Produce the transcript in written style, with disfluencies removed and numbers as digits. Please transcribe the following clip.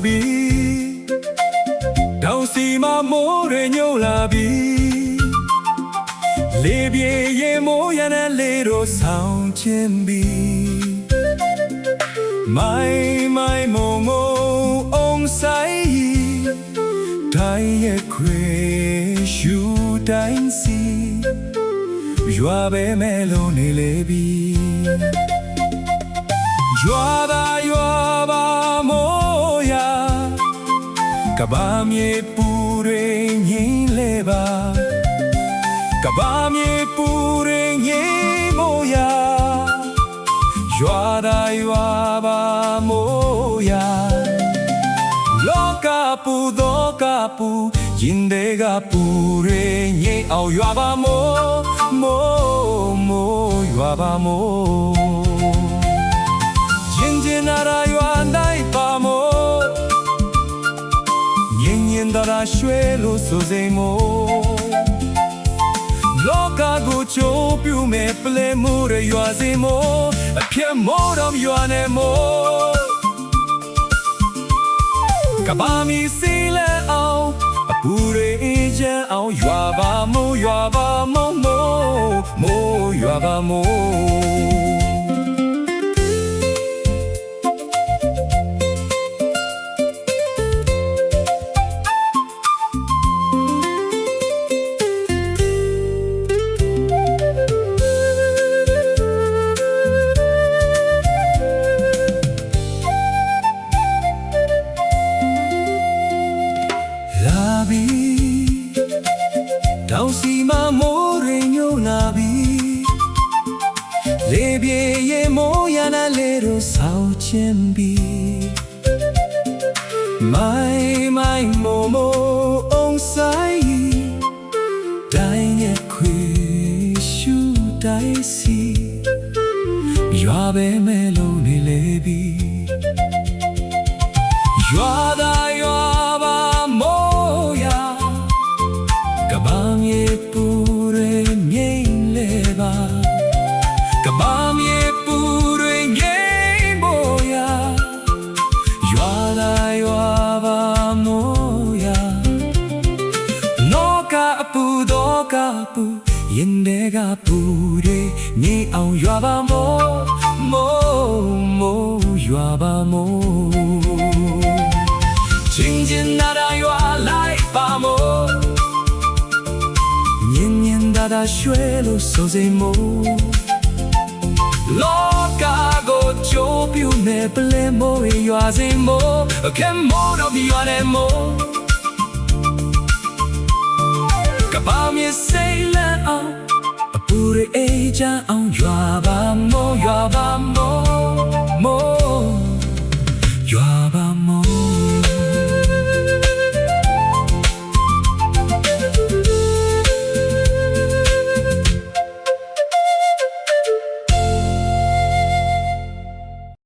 ပြီတောင်စီမှာမိုးတွေညိုလာပြီလေပြေရေမိုးရတဲ့လေတို့ဆောင်ခြင်းပြီမိုင်မို့အောင်ဆိုင်တိုင်းရဲ့ခွေရှူတိုင်းစီရွာပဲမဲ့လုံးနေလေပြီရွာပါမိုးရာကဘာမြေပူတွေငင်းလေပါကဘာမြေပူတွေငင်းမိုးရာရွာပါမိုးရာလောကပူသောကပူရင်တွေကပူတွေငိမ့်အောင်ရွာပါမိုးရွာပါမိုးရင်နာရာရွာနိုင်ပါမိုးညင်သာရာရွှဲလို့ဆိုစိမ်မိုးလောကကိုချိုးပြူမဲ့ပလဲမိုးရရွာစိမ်မိုးအပြတ်မိုးတော့ရွာနေမိုးကဘာမီစီလဲအောင်အပူတွေအေးချမ်းအောင်ရွာပါမိုးရွာပါမိုးရွာပါမိုးတောင်စီမှာမိုးတွေညိုလာပြီလေပြေရေမိုးရနာလေတို့ဆောက်ခြင်းပြီမိုင်မို့အောင်ဆိုင်တိုင်းရဲ့ခွေရှူတိုင်းစီရွာပဲမဲ့လုံးနေလေပြီရွာပါမိုးရာကဘာမြေပူတွေငိမ့်လေပါကဘာမြေပူတွေငိမ့်မို့ရာရွာပါမိုးရာလောကအပူတော့ကပူရင်တွေကပူတွေငိမ့်အောင်ရွာပါမိုးရွာပါမိုးချင်းနာရာရွာလိုက်ပါမိုးညင်သာရာရွှဲလို့ဆိုစိမ်မိုးလောကကိုချိုးပြူမဲ့ပလဲမိုးရွာစိမ်မိုးအခဲမိုးတော့ရွာနေမိုး